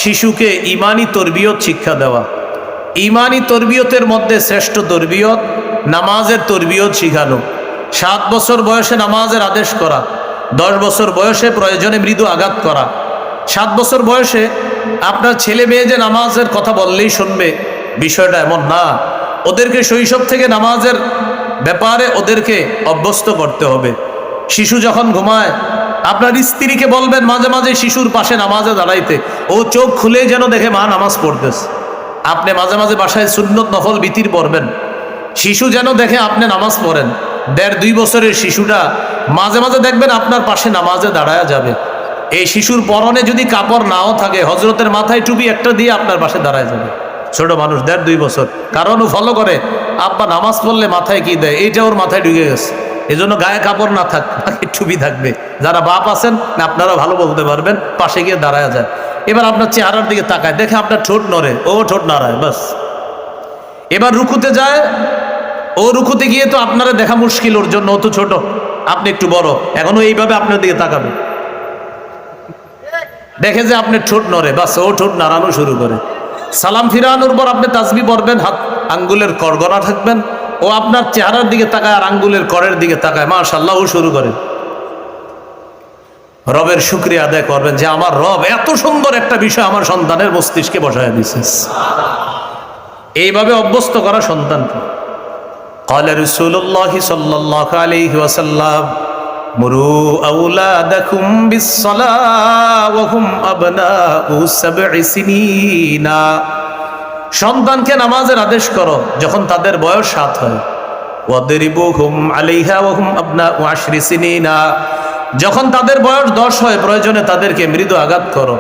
শিশুকে ইমানি তরবিয়ত শিক্ষা দেওয়া। ইমানি তরবিয়তের মধ্যে শ্রেষ্ঠ তরবিয়ত নামাজের তরবিয়ত শিখানো। 7 বছর বয়সে নামাজের আদেশ করা, 10 বছর বয়সে প্রয়োজনে মৃদু আঘাত করা। 7 বছর বয়সে আপনার ছেলে মেয়ে যে নামাজের কথা বললেই শুনবে, বিষয়টা এমন না। ওদেরকে শৈশব থেকে নামাজের ব্যাপারে ওদেরকে অভ্যস্ত করতে হবে। শিশু যখন ঘুমায়, আপনার স্ত্রীকে বলবেন মাঝে মাঝে শিশুর পাশে নামাজে দাঁড়াইতে। ও চোখ খুলে যেন দেখে মা নামাজ পড়তেছে। আপনি মাঝে মাঝে বাসায় সুন্নত নফল বিতির পড়বেন, শিশু যেন দেখে আপনি নামাজ পড়েন। 1.5-2 বছরের শিশুটা মাঝে মাঝে দেখবেন আপনার পাশে নামাজে দাঁড়ায়া যাবে। এই শিশুর পরনে যদি কাপড় নাও থাকে, হজরতের মাথায় টুপি একটা দিয়ে আপনার পাশে দাঁড়ায় যাবে। ছোট মানুষ 1.5-2 বছর, কারণ ও ফলো করে আব্বা নামাজ পড়লে মাথায় কি দেয়, এইটা ওর মাথায় ঢুকে গেছে। এই জন্য গায়ে কাপড় না থাক, টুপি থাকবে। যারা বাপ আছেন আপনারা ভালো বলতে পারবেন, পাশে গিয়ে দাঁড়ায় যায়। এবার আপনার চেহারার দিকে তাকায়, দেখে আপনার ঠোঁট নড়ে, ও ঠোঁট নাড়ায়, বাস। এবার রুকুতে যায়, ও রুকুতে গিয়ে তো আপনারা দেখা মুশকিল ওর জন্য, ও তো ছোট, আপনি একটু বড়, এখনো এইভাবে আপনার দিকে তাকাবে, দেখে যে আপনি ঠোঁট নড়ে, বাস ও ঠোঁট নাড়ানো শুরু করে। সালাম ফিরানোর পর আপনি তাসবিহ পড়বেন, হাত আঙ্গুলের করগনা থাকবেন, ও আপনার চেহারার দিকে তাকায় আর আঙ্গুলের করের দিকে তাকায়, মাশাআল্লাহ ও শুরু করে। রবের শুকরিয়া আদায় করবেন যে আমার রব এত সুন্দর একটা বিষয় আমার সন্তানের মস্তিষ্কে বসায় দিয়েছে। এইভাবে অভ্যস্ত করা সন্তানকে। قال رسول الله صلى الله عليه وسلم مروا أولادكم بالصلاة وهم أبناء 7 سنين। সন্তানকে নামাজের আদেশ করো যখন তাদের বয়স 7 হয়। ওয়াদরিবুহুম আলাইহা ওয়াহুম আবনাউ 10 সিনিনা। যখন তাদের বয়স 10 হয় প্রয়োজনে তাদেরকে মৃদু আঘাত করো।